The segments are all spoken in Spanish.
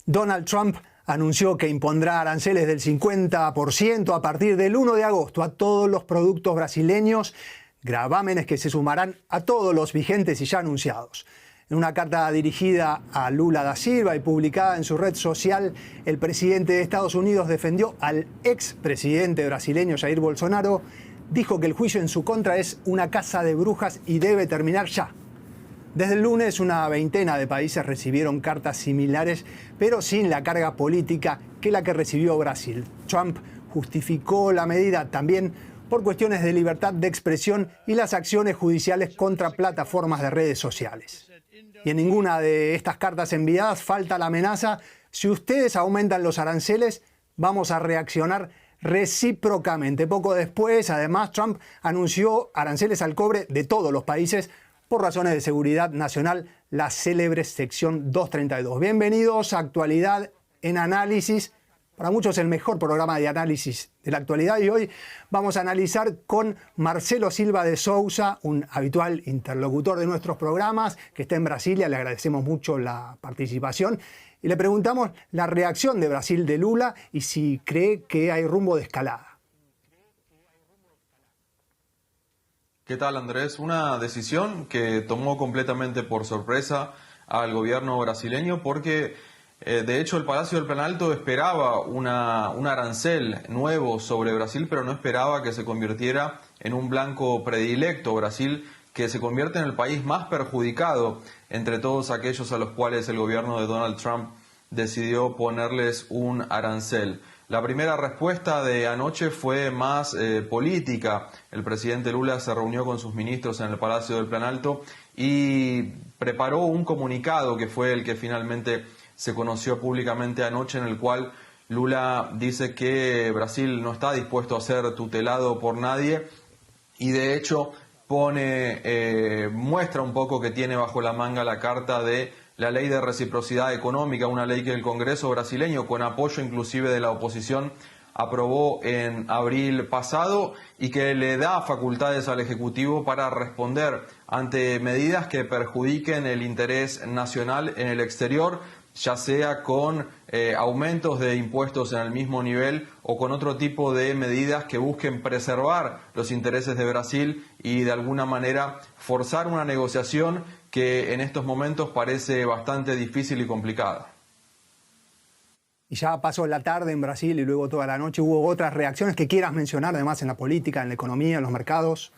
Donald Trump anunció que impondrá aranceles del 50% a partir del 1 de agosto a todos los productos brasileños, gravámenes que se sumarán a todos los vigentes y ya anunciados. En una carta dirigida a Lula da Silva y publicada en su red social, el presidente de Estados Unidos defendió al expresidente brasileño Jair Bolsonaro, dijo que el juicio en su contra es una caza de brujas y debe terminar ya. Desde el lunes, una veintena de países recibieron cartas similares, pero sin la carga política que la que recibió Brasil. Trump justificó la medida también por cuestiones de libertad de expresión y las acciones judiciales contra plataformas de redes sociales. Y en ninguna de estas cartas enviadas falta la amenaza: si ustedes aumentan los aranceles, vamos a reaccionar recíprocamente. Poco después, además, Trump anunció aranceles al cobre de todos los países por razones de seguridad nacional, la célebre sección 232. Bienvenidos a Actualidad en Análisis, para muchos el mejor programa de análisis de la actualidad, y hoy vamos a analizar con Marcelo Silva de Sousa, un habitual interlocutor de nuestros programas, que está en Brasilia. Le agradecemos mucho la participación y le preguntamos la reacción de Brasil de Lula y si cree que hay rumbo de escalada. ¿Qué tal, Andrés? Una decisión que tomó completamente por sorpresa al gobierno brasileño porque, de hecho, el Palacio del Planalto esperaba un arancel nuevo sobre Brasil, pero no esperaba que se convirtiera en un blanco predilecto. Brasil, que se convierte en el país más perjudicado entre todos aquellos a los cuales el gobierno de Donald Trump decidió ponerles un arancel. La primera respuesta de anoche fue más política. El presidente Lula se reunió con sus ministros en el Palacio del Planalto y preparó un comunicado que fue el que finalmente se conoció públicamente anoche, en el cual Lula dice que Brasil no está dispuesto a ser tutelado por nadie y de hecho muestra un poco que tiene bajo la manga la carta de la ley de reciprocidad económica, una ley que el Congreso brasileño, con apoyo inclusive de la oposición, aprobó en abril pasado y que le da facultades al Ejecutivo para responder ante medidas que perjudiquen el interés nacional en el exterior, ya sea con aumentos de impuestos en el mismo nivel o con otro tipo de medidas que busquen preservar los intereses de Brasil y de alguna manera forzar una negociación que en estos momentos parece bastante difícil y complicada. Y ya pasó la tarde en Brasil y luego toda la noche. ¿Hubo otras reacciones que quieras mencionar, además en la política, en la economía, en los mercados?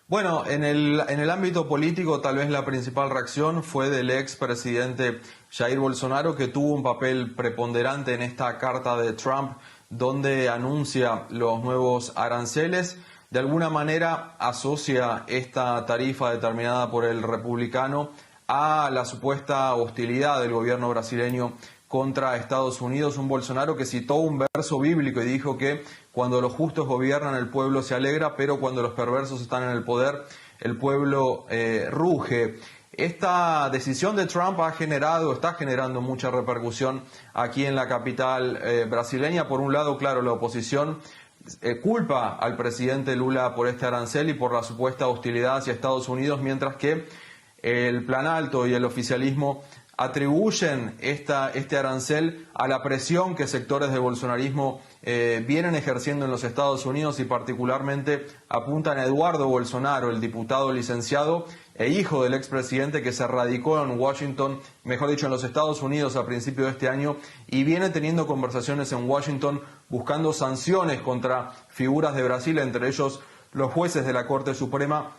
Bueno, en el ámbito político tal vez la principal reacción fue del expresidente Jair Bolsonaro, que tuvo un papel preponderante en esta carta de Trump, donde anuncia los nuevos aranceles. De alguna manera asocia esta tarifa determinada por el republicano a la supuesta hostilidad del gobierno brasileño contra Estados Unidos. Un Bolsonaro que citó un verso bíblico y dijo que cuando los justos gobiernan el pueblo se alegra, pero cuando los perversos están en el poder el pueblo ruge. Esta decisión de Trump está generando mucha repercusión aquí en la capital brasileña. Por un lado, claro, la oposición culpa al presidente Lula por este arancel y por la supuesta hostilidad hacia Estados Unidos, mientras que el Planalto y el oficialismo atribuyen este arancel a la presión que sectores del bolsonarismo vienen ejerciendo en los Estados Unidos, y particularmente apuntan a Eduardo Bolsonaro, el diputado licenciado e hijo del expresidente, que se radicó en Washington, mejor dicho en los Estados Unidos a principios de este año, y viene teniendo conversaciones en Washington buscando sanciones contra figuras de Brasil, entre ellos los jueces de la Corte Suprema,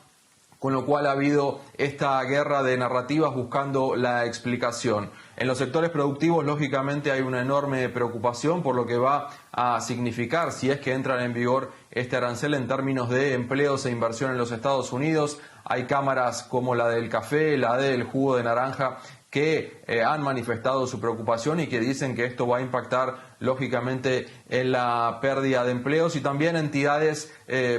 con lo cual ha habido esta guerra de narrativas buscando la explicación. En los sectores productivos, lógicamente, hay una enorme preocupación por lo que va a significar si es que entra en vigor este arancel en términos de empleos e inversión en los Estados Unidos. Hay cámaras como la del café, la del jugo de naranja, que han manifestado su preocupación y que dicen que esto va a impactar lógicamente en la pérdida de empleos, y también entidades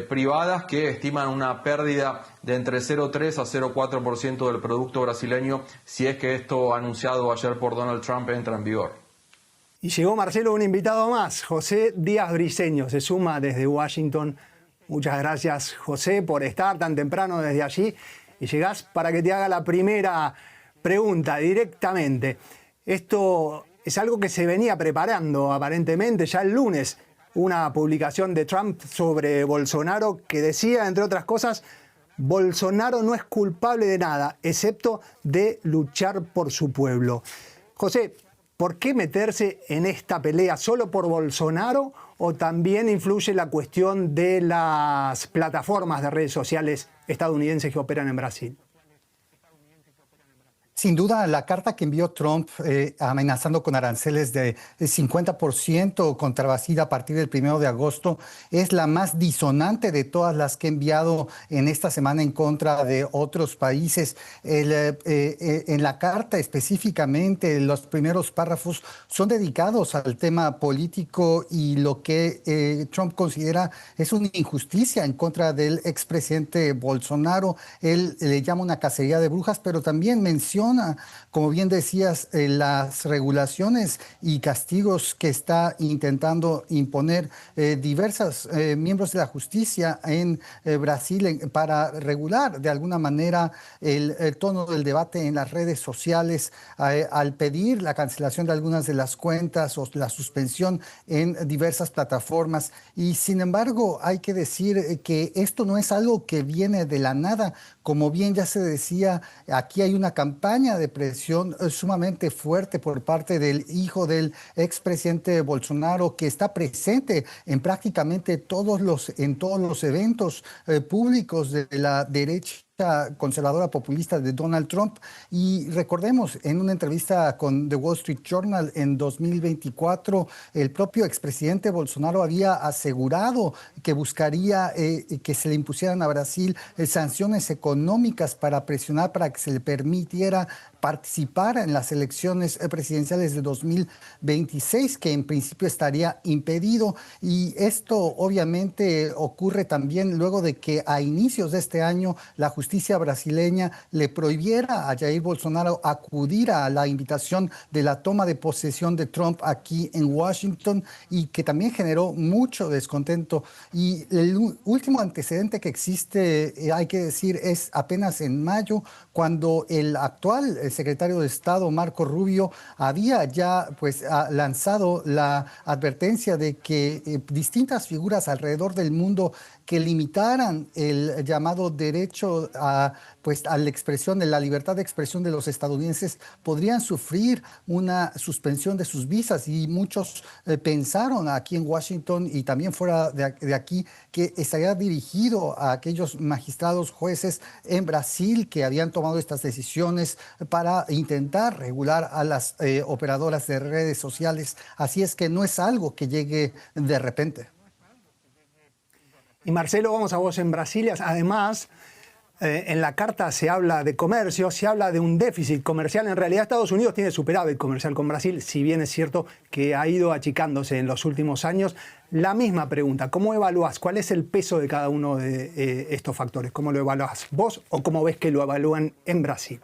privadas que estiman una pérdida de entre 0,3 a 0,4% del producto brasileño si es que esto anunciado ayer por Donald Trump entra en vigor. Y llegó, Marcelo, un invitado más. José Díaz Briceño se suma desde Washington. Muchas gracias, José, por estar tan temprano desde allí. Y llegás para que te haga la primera pregunta directamente, esto es algo que se venía preparando aparentemente ya el lunes, una publicación de Trump sobre Bolsonaro que decía, entre otras cosas, Bolsonaro no es culpable de nada, excepto de luchar por su pueblo. José, ¿por qué meterse en esta pelea solo por Bolsonaro o también influye la cuestión de las plataformas de redes sociales estadounidenses que operan en Brasil? Sin duda, la carta que envió Trump amenazando con aranceles de 50% contra Brasil a partir del 1 de agosto es la más disonante de todas las que ha enviado en esta semana en contra de otros países. En la carta específicamente, los primeros párrafos son dedicados al tema político y lo que Trump considera es una injusticia en contra del expresidente Bolsonaro. Él le llama una cacería de brujas, pero también menciona, como bien decías, las regulaciones y castigos que está intentando imponer diversos miembros de la justicia en Brasil para regular de alguna manera el tono del debate en las redes sociales, al pedir la cancelación de algunas de las cuentas o la suspensión en diversas plataformas. Y sin embargo, hay que decir que esto no es algo que viene de la nada. Como bien ya se decía, aquí hay una campaña de presión sumamente fuerte por parte del hijo del expresidente Bolsonaro, que está presente en prácticamente todos los eventos públicos de la derecha conservadora populista de Donald Trump. Y recordemos, en una entrevista con The Wall Street Journal en 2024, el propio expresidente Bolsonaro había asegurado que buscaría que se le impusieran a Brasil sanciones económicas para presionar para que se le permitiera participar en las elecciones presidenciales de 2026, que en principio estaría impedido. Y esto obviamente ocurre también luego de que a inicios de este año la justicia brasileña le prohibiera a Jair Bolsonaro acudir a la invitación de la toma de posesión de Trump aquí en Washington, y que también generó mucho descontento. Y el último antecedente que existe, hay que decir, es apenas en mayo, cuando el actual secretario de Estado, Marco Rubio, había ya lanzado la advertencia de que distintas figuras alrededor del mundo que limitaran el llamado derecho a la expresión, de la libertad de expresión de los estadounidenses, podrían sufrir una suspensión de sus visas. Y muchos pensaron aquí en Washington y también fuera de aquí que estaría dirigido a aquellos magistrados, jueces en Brasil que habían tomado estas decisiones para intentar regular a las operadoras de redes sociales. Así es que no es algo que llegue de repente. Y Marcelo, vamos a vos en Brasilia. Además, en la carta se habla de comercio, se habla de un déficit comercial. En realidad Estados Unidos tiene superávit comercial con Brasil, si bien es cierto que ha ido achicándose en los últimos años. La misma pregunta, ¿cómo evaluás? ¿Cuál es el peso de cada uno de estos factores? ¿Cómo lo evaluás vos o cómo ves que lo evalúan en Brasil?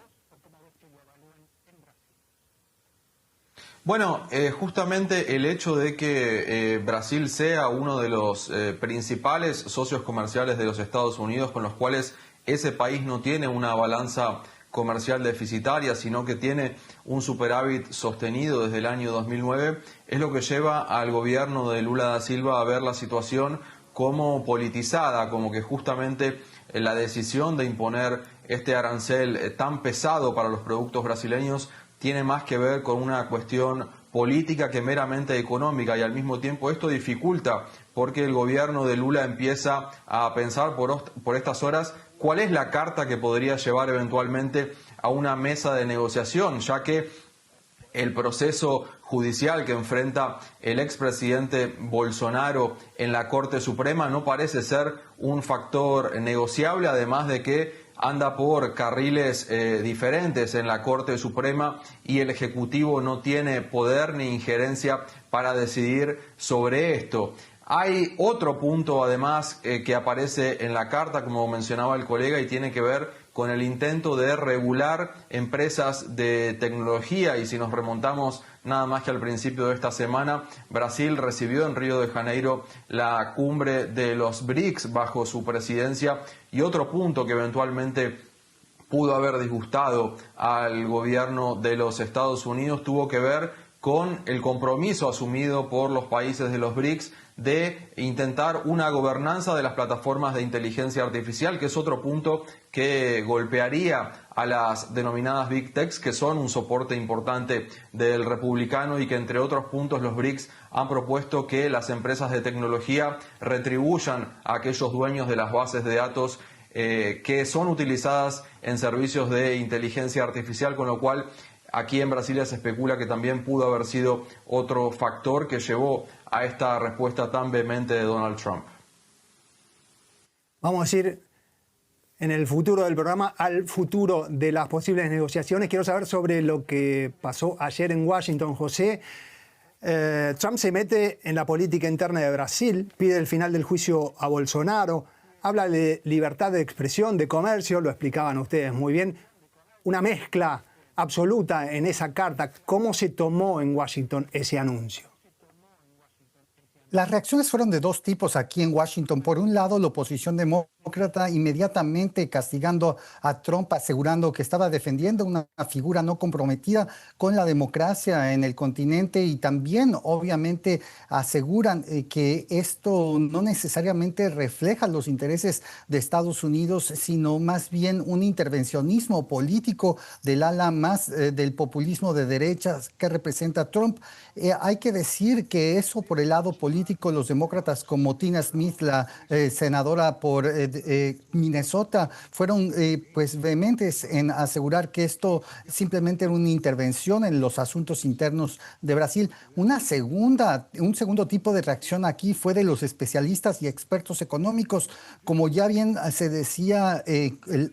Bueno, justamente el hecho de que Brasil sea uno de los principales socios comerciales de los Estados Unidos, con los cuales ese país no tiene una balanza comercial deficitaria, sino que tiene un superávit sostenido desde el año 2009, es lo que lleva al gobierno de Lula da Silva a ver la situación como politizada, como que justamente la decisión de imponer este arancel tan pesado para los productos brasileños tiene más que ver con una cuestión política que meramente económica, y al mismo tiempo esto dificulta porque el gobierno de Lula empieza a pensar por estas horas cuál es la carta que podría llevar eventualmente a una mesa de negociación, ya que el proceso judicial que enfrenta el expresidente Bolsonaro en la Corte Suprema no parece ser un factor negociable, además de que anda por carriles diferentes en la Corte Suprema y el Ejecutivo no tiene poder ni injerencia para decidir sobre esto. Hay otro punto además que aparece en la carta, como mencionaba el colega, y tiene que ver con el intento de regular empresas de tecnología. Y si nos remontamos nada más que al principio de esta semana, Brasil recibió en Río de Janeiro la cumbre de los BRICS bajo su presidencia, y otro punto que eventualmente pudo haber disgustado al gobierno de los Estados Unidos tuvo que ver con el compromiso asumido por los países de los BRICS de intentar una gobernanza de las plataformas de inteligencia artificial, que es otro punto que golpearía a las denominadas Big Techs, que son un soporte importante del republicano y que, entre otros puntos, los BRICS han propuesto que las empresas de tecnología retribuyan a aquellos dueños de las bases de datos que son utilizadas en servicios de inteligencia artificial, con lo cual aquí en Brasilia se especula que también pudo haber sido otro factor que llevó a esta respuesta tan vehemente de Donald Trump. Vamos a ir en el futuro del programa al futuro de las posibles negociaciones. Quiero saber sobre lo que pasó ayer en Washington, José. Trump se mete en la política interna de Brasil, pide el final del juicio a Bolsonaro, habla de libertad de expresión, de comercio, lo explicaban ustedes muy bien, una mezcla absoluta en esa carta. ¿Cómo se tomó en Washington ese anuncio? Las reacciones fueron de dos tipos aquí en Washington. Por un lado, la oposición demócrata inmediatamente castigando a Trump, asegurando que estaba defendiendo una figura no comprometida con la democracia en el continente, y también obviamente aseguran que esto no necesariamente refleja los intereses de Estados Unidos, sino más bien un intervencionismo político del ala más del populismo de derechas que representa Trump. Hay que decir que eso por el lado político, los demócratas como Tina Smith, la senadora por Minnesota, fueron pues vehementes en asegurar que esto simplemente era una intervención en los asuntos internos de Brasil. Un segundo tipo de reacción aquí fue de los especialistas y expertos económicos. Como ya bien se decía,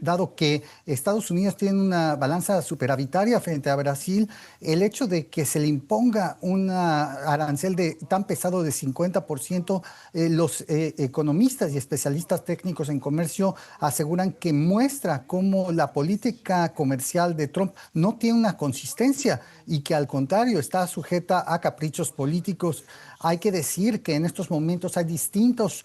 dado que Estados Unidos tiene una balanza superavitaria frente a Brasil, el hecho de que se le imponga un arancel tan pesado de 50%, los economistas y especialistas técnicos en comercio aseguran que muestra cómo la política comercial de Trump no tiene una consistencia y que al contrario está sujeta a caprichos políticos. Hay que decir que en estos momentos hay distintos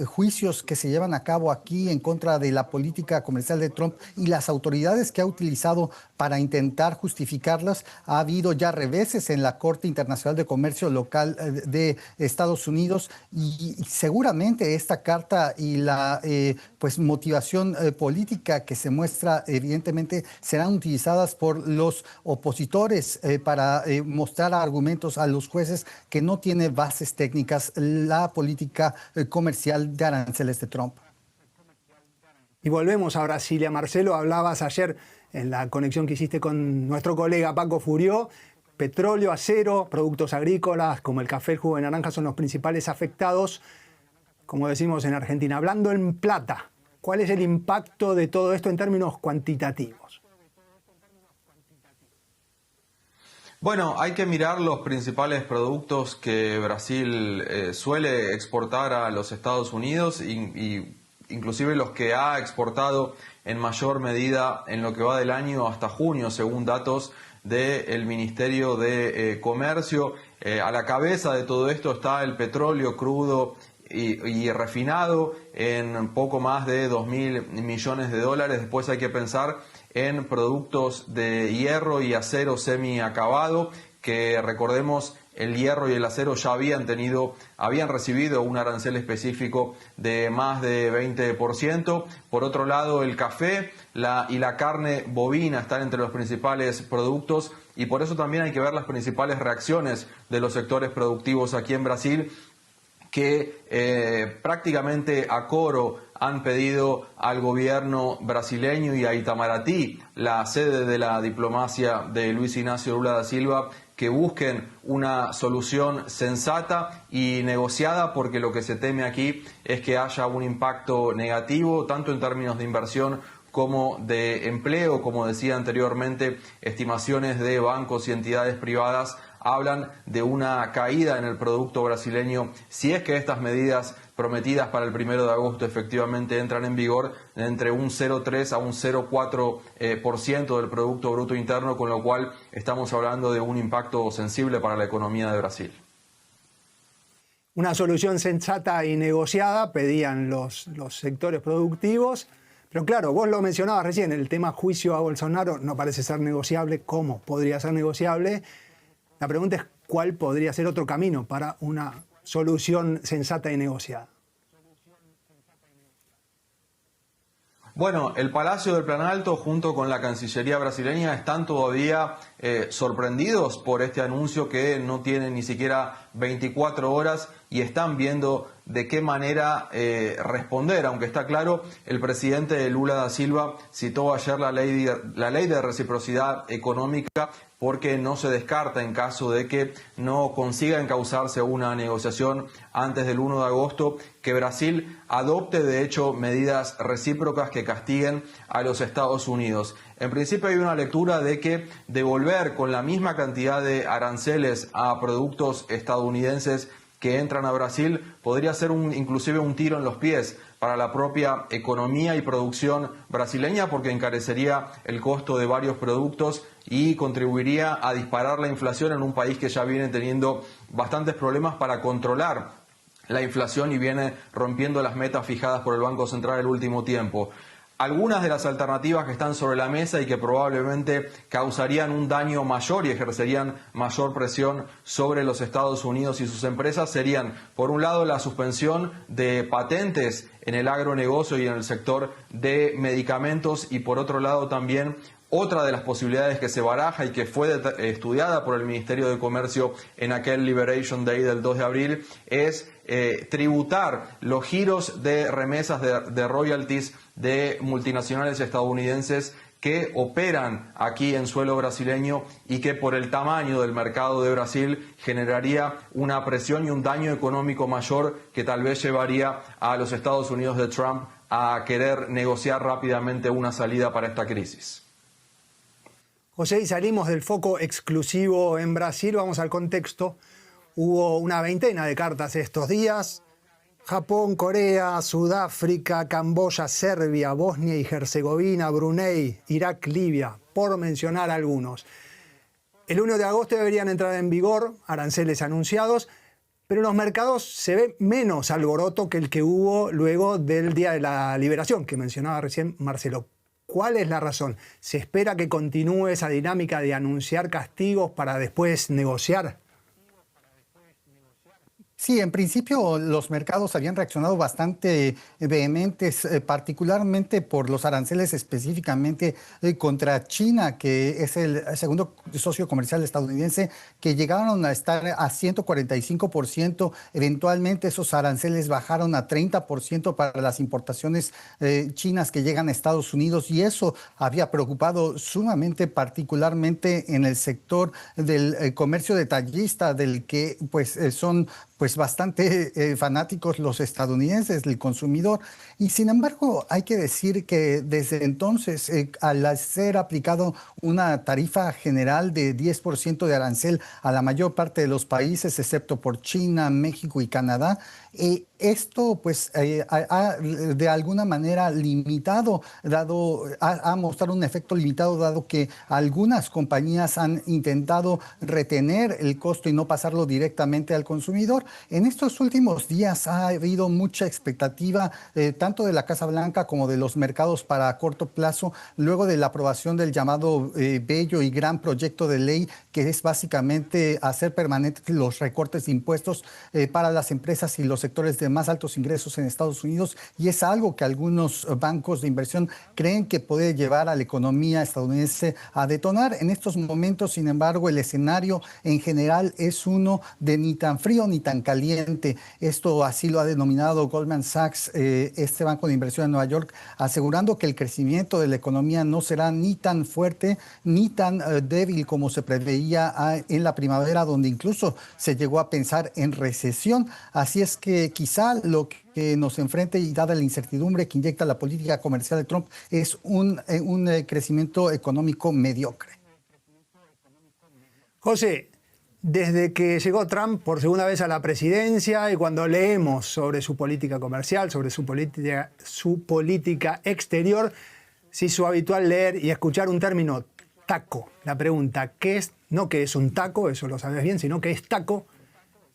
juicios que se llevan a cabo aquí en contra de la política comercial de Trump y las autoridades que ha utilizado para intentar justificarlas. Ha habido ya reveses en la Corte Internacional de Comercio Local de Estados Unidos, y seguramente esta carta y la pues motivación política que se muestra evidentemente serán utilizadas por los opositores para mostrar argumentos a los jueces que no tiene bases técnicas la política comercial de aranceles de Trump. Y volvemos a Brasilia. Marcelo, hablabas ayer en la conexión que hiciste con nuestro colega Paco Furió. Petróleo, acero, productos agrícolas como el café, el jugo de naranja son los principales afectados, como decimos en Argentina. Hablando en plata, ¿cuál es el impacto de todo esto en términos cuantitativos? Bueno, hay que mirar los principales productos que Brasil suele exportar a los Estados Unidos y inclusive los que ha exportado en mayor medida en lo que va del año hasta junio, según datos del Ministerio de Comercio. A la cabeza de todo esto está el petróleo crudo y refinado en poco más de 2.000 millones de dólares. Después hay que pensar en productos de hierro y acero semiacabado, que recordemos el hierro y el acero ya habían recibido un arancel específico de más de 20%. Por otro lado, el café y la carne bovina están entre los principales productos, y por eso también hay que ver las principales reacciones de los sectores productivos aquí en Brasil, que prácticamente a coro han pedido al gobierno brasileño y a Itamaraty, la sede de la diplomacia de Luis Ignacio Lula da Silva, que busquen una solución sensata y negociada, porque lo que se teme aquí es que haya un impacto negativo, tanto en términos de inversión como de empleo. Como decía anteriormente, estimaciones de bancos y entidades privadas hablan de una caída en el producto brasileño, si es que estas medidas prometidas para el 1 de agosto efectivamente entran en vigor, entre un 0,3 a un 0,4% del Producto Bruto Interno, con lo cual estamos hablando de un impacto sensible para la economía de Brasil. Una solución sensata y negociada pedían los sectores productivos, Pero claro, vos lo mencionabas recién, el tema juicio a Bolsonaro no parece ser negociable. ¿Cómo podría ser negociable? La pregunta es cuál podría ser otro camino para una solución sensata y negociada. Bueno, el Palacio del Planalto junto con la Cancillería brasileña están todavía sorprendidos por este anuncio que no tiene ni siquiera 24 horas y están viendo de qué manera responder, aunque está claro, el presidente Lula da Silva citó ayer la ley de reciprocidad económica porque no se descarta en caso de que no consiga encauzarse una negociación antes del 1 de agosto, que Brasil adopte de hecho medidas recíprocas que castiguen a los Estados Unidos. En principio hay una lectura de que devolver con la misma cantidad de aranceles a productos estadounidenses que entran a Brasil podría ser inclusive un tiro en los pies para la propia economía y producción brasileña, porque encarecería el costo de varios productos y contribuiría a disparar la inflación en un país que ya viene teniendo bastantes problemas para controlar la inflación y viene rompiendo las metas fijadas por el Banco Central el último tiempo. Algunas de las alternativas que están sobre la mesa y que probablemente causarían un daño mayor y ejercerían mayor presión sobre los Estados Unidos y sus empresas serían, por un lado, la suspensión de patentes en el agronegocio y en el sector de medicamentos y, por otro lado, también otra de las posibilidades que se baraja y que fue estudiada por el Ministerio de Comercio en aquel Liberation Day del 2 de abril es tributar los giros de remesas de royalties de multinacionales estadounidenses que operan aquí en suelo brasileño y que por el tamaño del mercado de Brasil generaría una presión y un daño económico mayor que tal vez llevaría a los Estados Unidos de Trump a querer negociar rápidamente una salida para esta crisis. José, y salimos del foco exclusivo en Brasil, vamos al contexto. Hubo una veintena de cartas estos días. Japón, Corea, Sudáfrica, Camboya, Serbia, Bosnia y Herzegovina, Brunei, Irak, Libia, por mencionar algunos. El 1 de agosto deberían entrar en vigor aranceles anunciados, pero en los mercados se ve menos alboroto que el que hubo luego del Día de la Liberación, que mencionaba recién Marcelo. ¿Cuál es la razón? ¿Se espera que continúe esa dinámica de anunciar castigos para después negociar? Sí, en principio los mercados habían reaccionado bastante vehementes, particularmente por los aranceles específicamente contra China, que es el segundo socio comercial estadounidense, que llegaron a estar a 145%. Eventualmente esos aranceles bajaron a 30% para las importaciones chinas que llegan a Estados Unidos, y eso había preocupado sumamente, particularmente en el sector del comercio detallista, del que son bastante fanáticos los estadounidenses, el consumidor. Y sin embargo, hay que decir que desde entonces, al ser aplicado una tarifa general de 10% de arancel a la mayor parte de los países, excepto por China, México y Canadá, esto ha de alguna manera limitado, ha mostrado un efecto limitado, dado que algunas compañías han intentado retener el costo y no pasarlo directamente al consumidor. En estos últimos días ha habido mucha expectativa, tanto de la Casa Blanca como de los mercados para corto plazo, luego de la aprobación del llamado bello y gran proyecto de ley, que es básicamente hacer permanentes los recortes de impuestos para las empresas y los sectores de más altos ingresos en Estados Unidos, y es algo que algunos bancos de inversión creen que puede llevar a la economía estadounidense a detonar. En estos momentos, sin embargo, el escenario en general es uno de ni tan frío ni tan caliente. Esto así lo ha denominado Goldman Sachs, este banco de inversión en Nueva York, asegurando que el crecimiento de la economía no será ni tan fuerte ni tan débil como se preveía en la primavera, donde incluso se llegó a pensar en recesión. Así es que quizá lo que nos enfrente, y dada la incertidumbre que inyecta la política comercial de Trump, es un crecimiento económico mediocre. José, desde que llegó Trump por segunda vez a la presidencia y cuando leemos sobre su política comercial, sobre su política exterior, se hizo habitual leer y escuchar un término, taco. La pregunta, ¿qué es? No qué es un taco, eso lo sabes bien, sino qué es taco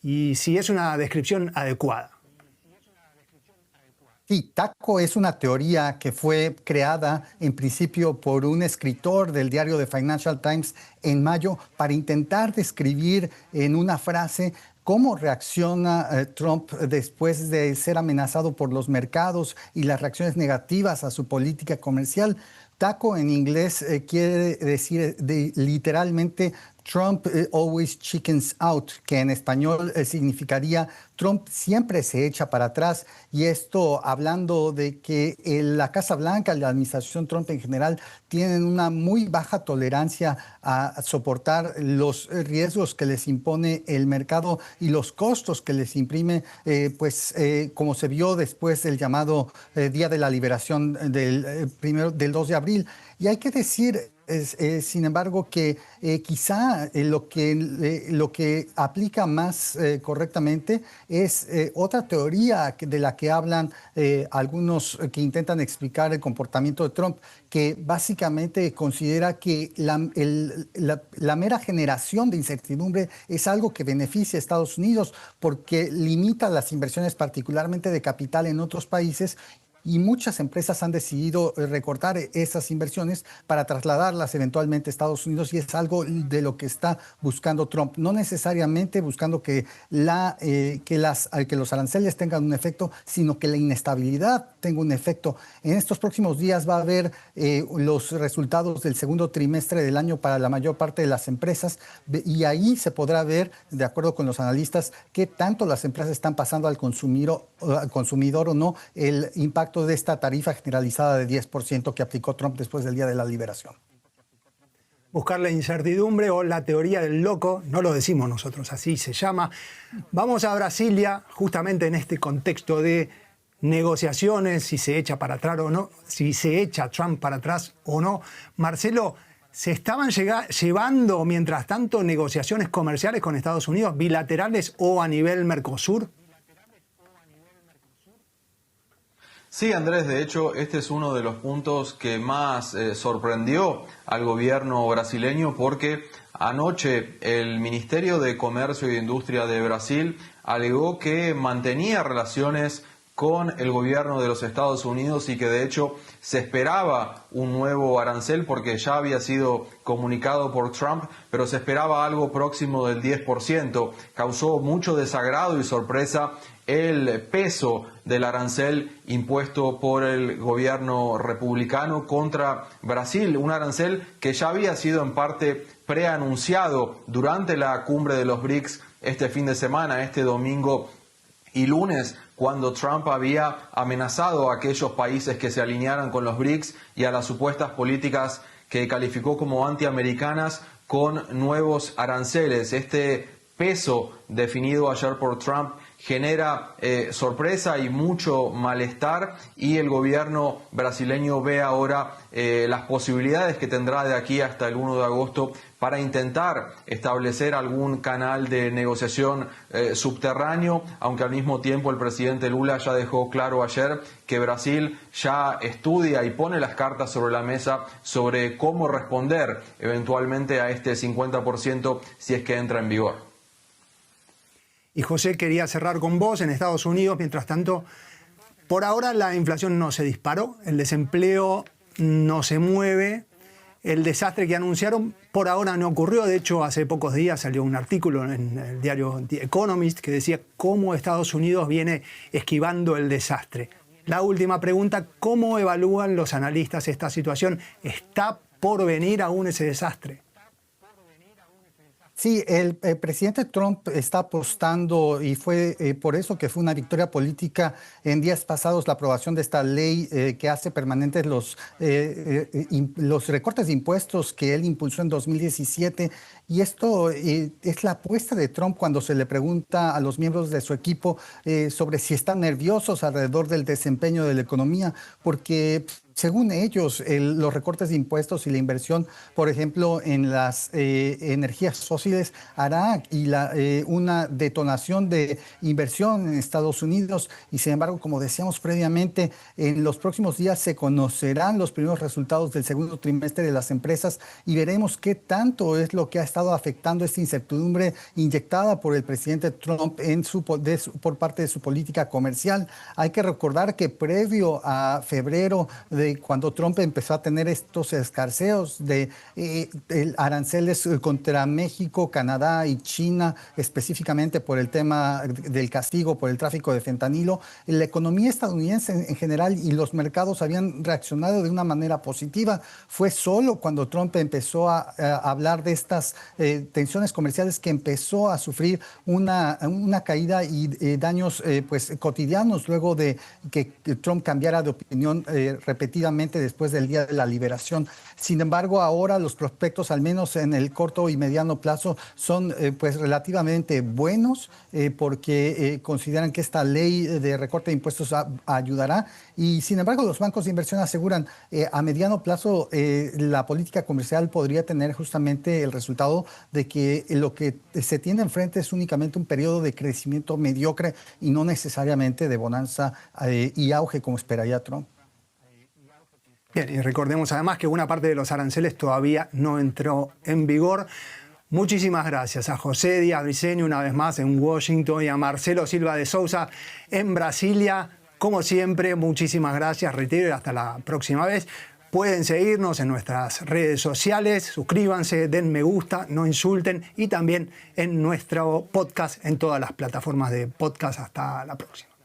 y si es una descripción adecuada. Sí, TACO es una teoría que fue creada en principio por un escritor del diario The Financial Times en mayo para intentar describir en una frase cómo reacciona Trump después de ser amenazado por los mercados y las reacciones negativas a su política comercial. TACO en inglés quiere decir literalmente Trump always chickens out, que en español significaría Trump siempre se echa para atrás. Y esto hablando de que la Casa Blanca, la administración Trump en general, tienen una muy baja tolerancia a soportar los riesgos que les impone el mercado y los costos que les imprime, como se vio después del llamado Día de la Liberación del 2 de abril. Y hay que decir, sin embargo, que quizá lo que aplica más correctamente es otra teoría de la que hablan algunos que intentan explicar el comportamiento de Trump, que básicamente considera que la mera generación de incertidumbre es algo que beneficia a Estados Unidos porque limita las inversiones, particularmente de capital en otros países. Y muchas empresas han decidido recortar esas inversiones para trasladarlas eventualmente a Estados Unidos, y es algo de lo que está buscando Trump. No necesariamente buscando que los aranceles tengan un efecto, sino que la inestabilidad tenga un efecto. En estos próximos días va a haber los resultados del segundo trimestre del año para la mayor parte de las empresas, y ahí se podrá ver, de acuerdo con los analistas, qué tanto las empresas están pasando al consumidor o no el impacto de esta tarifa generalizada de 10% que aplicó Trump después del Día de la Liberación. Buscar la incertidumbre o la teoría del loco, no lo decimos nosotros, así se llama. Vamos a Brasilia, justamente en este contexto de negociaciones, si se echa para atrás o no, si se echa Trump para atrás o no. Marcelo, ¿se estaban llevando, mientras tanto, negociaciones comerciales con Estados Unidos, bilaterales o a nivel Mercosur? Sí, Andrés, de hecho, este es uno de los puntos que más sorprendió al gobierno brasileño, porque anoche el Ministerio de Comercio e Industria de Brasil alegó que mantenía relaciones con el gobierno de los Estados Unidos y que de hecho se esperaba un nuevo arancel porque ya había sido comunicado por Trump, pero se esperaba algo próximo del 10%. Causó mucho desagrado y sorpresa el peso del arancel impuesto por el gobierno republicano contra Brasil, un arancel que ya había sido en parte preanunciado durante la cumbre de los BRICS este fin de semana, este domingo y lunes, cuando Trump había amenazado a aquellos países que se alinearan con los BRICS y a las supuestas políticas que calificó como antiamericanas con nuevos aranceles. Este peso definido ayer por Trump genera sorpresa y mucho malestar, y el gobierno brasileño ve ahora las posibilidades que tendrá de aquí hasta el 1 de agosto para intentar establecer algún canal de negociación subterráneo, aunque al mismo tiempo el presidente Lula ya dejó claro ayer que Brasil ya estudia y pone las cartas sobre la mesa sobre cómo responder eventualmente a este 50% si es que entra en vigor. Y José, quería cerrar con vos. En Estados Unidos, mientras tanto, por ahora la inflación no se disparó, el desempleo no se mueve, el desastre que anunciaron por ahora no ocurrió. De hecho, hace pocos días salió un artículo en el diario The Economist que decía cómo Estados Unidos viene esquivando el desastre. La última pregunta, ¿cómo evalúan los analistas esta situación? ¿Está por venir aún ese desastre? Sí, el presidente Trump está apostando, y fue por eso que fue una victoria política en días pasados la aprobación de esta ley que hace permanentes los recortes de impuestos que él impulsó en 2017. Y esto es la apuesta de Trump cuando se le pregunta a los miembros de su equipo sobre si están nerviosos alrededor del desempeño de la economía, porque según ellos, los recortes de impuestos y la inversión, por ejemplo, en las energías fósiles hará una detonación de inversión en Estados Unidos. Y sin embargo, como decíamos previamente, en los próximos días se conocerán los primeros resultados del segundo trimestre de las empresas y veremos qué tanto es lo que ha estado afectando esta incertidumbre inyectada por el presidente Trump por parte de su política comercial. Hay que recordar que previo a febrero, cuando Trump empezó a tener estos escarceos de aranceles contra México, Canadá y China, específicamente por el tema del castigo por el tráfico de fentanilo, la economía estadounidense en general y los mercados habían reaccionado de una manera positiva. Fue solo cuando Trump empezó a hablar de estas tensiones comerciales que empezó a sufrir una caída y daños pues cotidianos luego de que Trump cambiara de opinión repetidamente después del Día de la Liberación. Sin embargo, ahora los prospectos, al menos en el corto y mediano plazo, son pues relativamente buenos porque consideran que esta ley de recorte de impuestos ayudará. Y sin embargo, los bancos de inversión aseguran a mediano plazo la política comercial podría tener justamente el resultado de que lo que se tiene enfrente es únicamente un periodo de crecimiento mediocre y no necesariamente de bonanza y auge como esperaría Trump. Bien, y recordemos además que buena parte de los aranceles todavía no entró en vigor. Muchísimas gracias a José Díaz Briceño una vez más en Washington y a Marcelo Silva de Sousa en Brasilia. Como siempre, muchísimas gracias, reitero, y hasta la próxima vez. Pueden seguirnos en nuestras redes sociales, suscríbanse, den me gusta, no insulten, y también en nuestro podcast en todas las plataformas de podcast. Hasta la próxima.